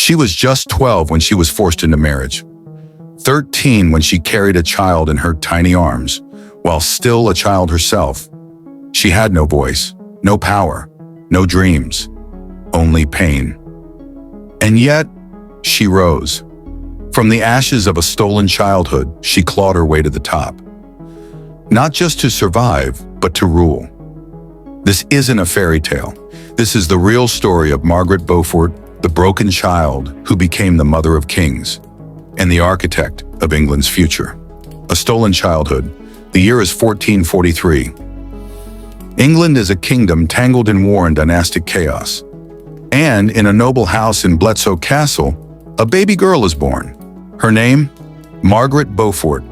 She was just 12 when she was forced into marriage, 13 when she carried a child in her tiny arms, while still a child herself. She had no voice, no power, no dreams, only pain. And yet, she rose. From the ashes of a stolen childhood, she clawed her way to the top. Not just to survive, but to rule. This isn't a fairy tale. This is the real story of Margaret Beaufort, the broken child who became the mother of kings and the architect of England's future. A stolen childhood. The year is 1443. England is a kingdom tangled in war and dynastic chaos. And in a noble house in Bletsoe Castle, a baby girl is born. Her name? Margaret Beaufort.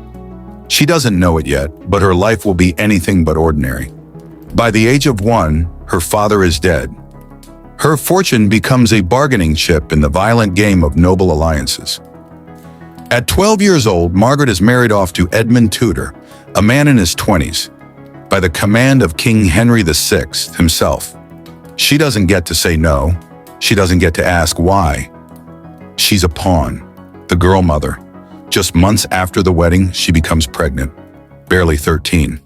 She doesn't know it yet, but her life will be anything but ordinary. By the age of 1, her father is dead. Her fortune becomes a bargaining chip in the violent game of noble alliances. At 12 years old, Margaret is married off to Edmund Tudor, a man in his 20s, by the command of King Henry VI himself. She doesn't get to say no. She doesn't get to ask why. She's a pawn, the girl mother. Just months after the wedding, she becomes pregnant, barely 13.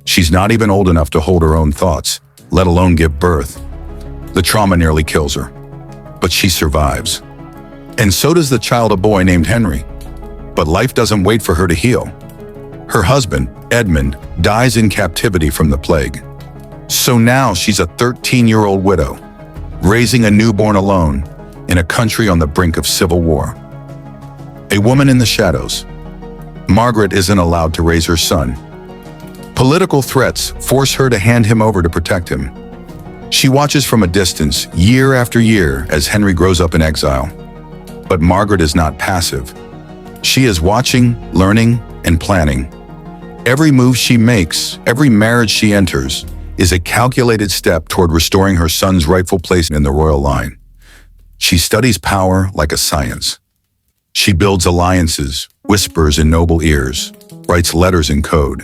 She's not even old enough to hold her own thoughts, let alone give birth. The trauma nearly kills her, but she survives. And so does the child, a boy named Henry. But life doesn't wait for her to heal. Her husband, Edmund, dies in captivity from the plague. So now she's a 13-year-old widow, raising a newborn alone in a country on the brink of civil war. A woman in the shadows. Margaret isn't allowed to raise her son. Political threats force her to hand him over to protect him. She watches from a distance, year after year, as Henry grows up in exile. But Margaret is not passive. She is watching, learning, and planning. Every move she makes, every marriage she enters, is a calculated step toward restoring her son's rightful place in the royal line. She studies power like a science. She builds alliances, whispers in noble ears, writes letters in code.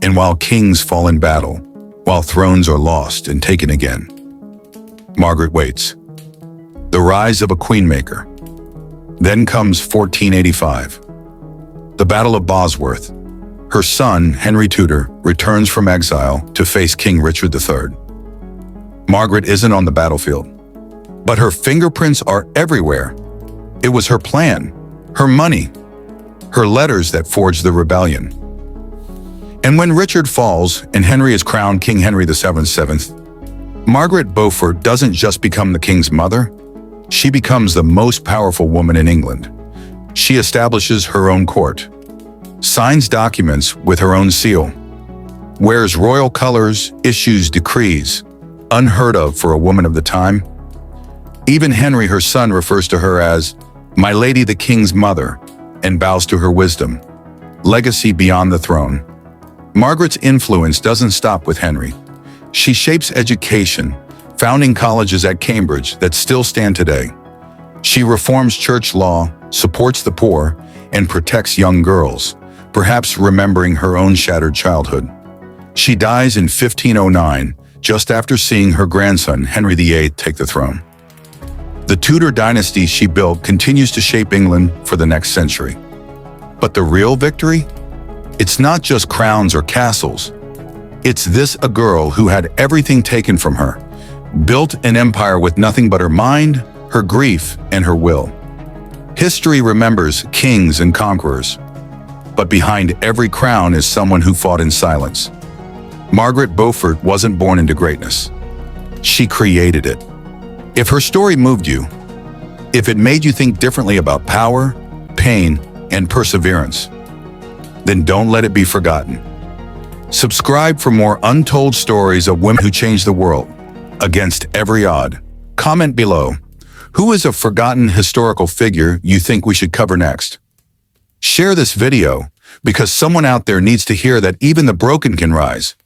And while kings fall in battle, while thrones are lost and taken again, Margaret waits. The rise of a queenmaker. Then comes 1485. The Battle of Bosworth. Her son, Henry Tudor, returns from exile to face King Richard III. Margaret isn't on the battlefield, but her fingerprints are everywhere. It was her plan, her money, her letters that forged the rebellion. And when Richard falls and Henry is crowned King Henry VII, Margaret Beaufort doesn't just become the king's mother, she becomes the most powerful woman in England. She establishes her own court, signs documents with her own seal, wears royal colors, issues decrees, unheard of for a woman of the time. Even Henry, her son, refers to her as "My Lady the King's Mother" and bows to her wisdom. Legacy beyond the throne. Margaret's influence doesn't stop with Henry. She shapes education, founding colleges at Cambridge that still stand today. She reforms church law, supports the poor, and protects young girls, perhaps remembering her own shattered childhood. She dies in 1509, just after seeing her grandson, Henry VIII, take the throne. The Tudor dynasty she built continues to shape England for the next century. But the real victory? It's not just crowns or castles. It's this a girl who had everything taken from her, built an empire with nothing but her mind, her grief, and her will. History remembers kings and conquerors, but behind every crown is someone who fought in silence. Margaret Beaufort wasn't born into greatness. She created it. If her story moved you, if it made you think differently about power, pain, and perseverance, then don't let it be forgotten. Subscribe for more untold stories of women who changed the world against every odd. Comment below. Who is a forgotten historical figure you think we should cover next? Share this video because someone out there needs to hear that even the broken can rise.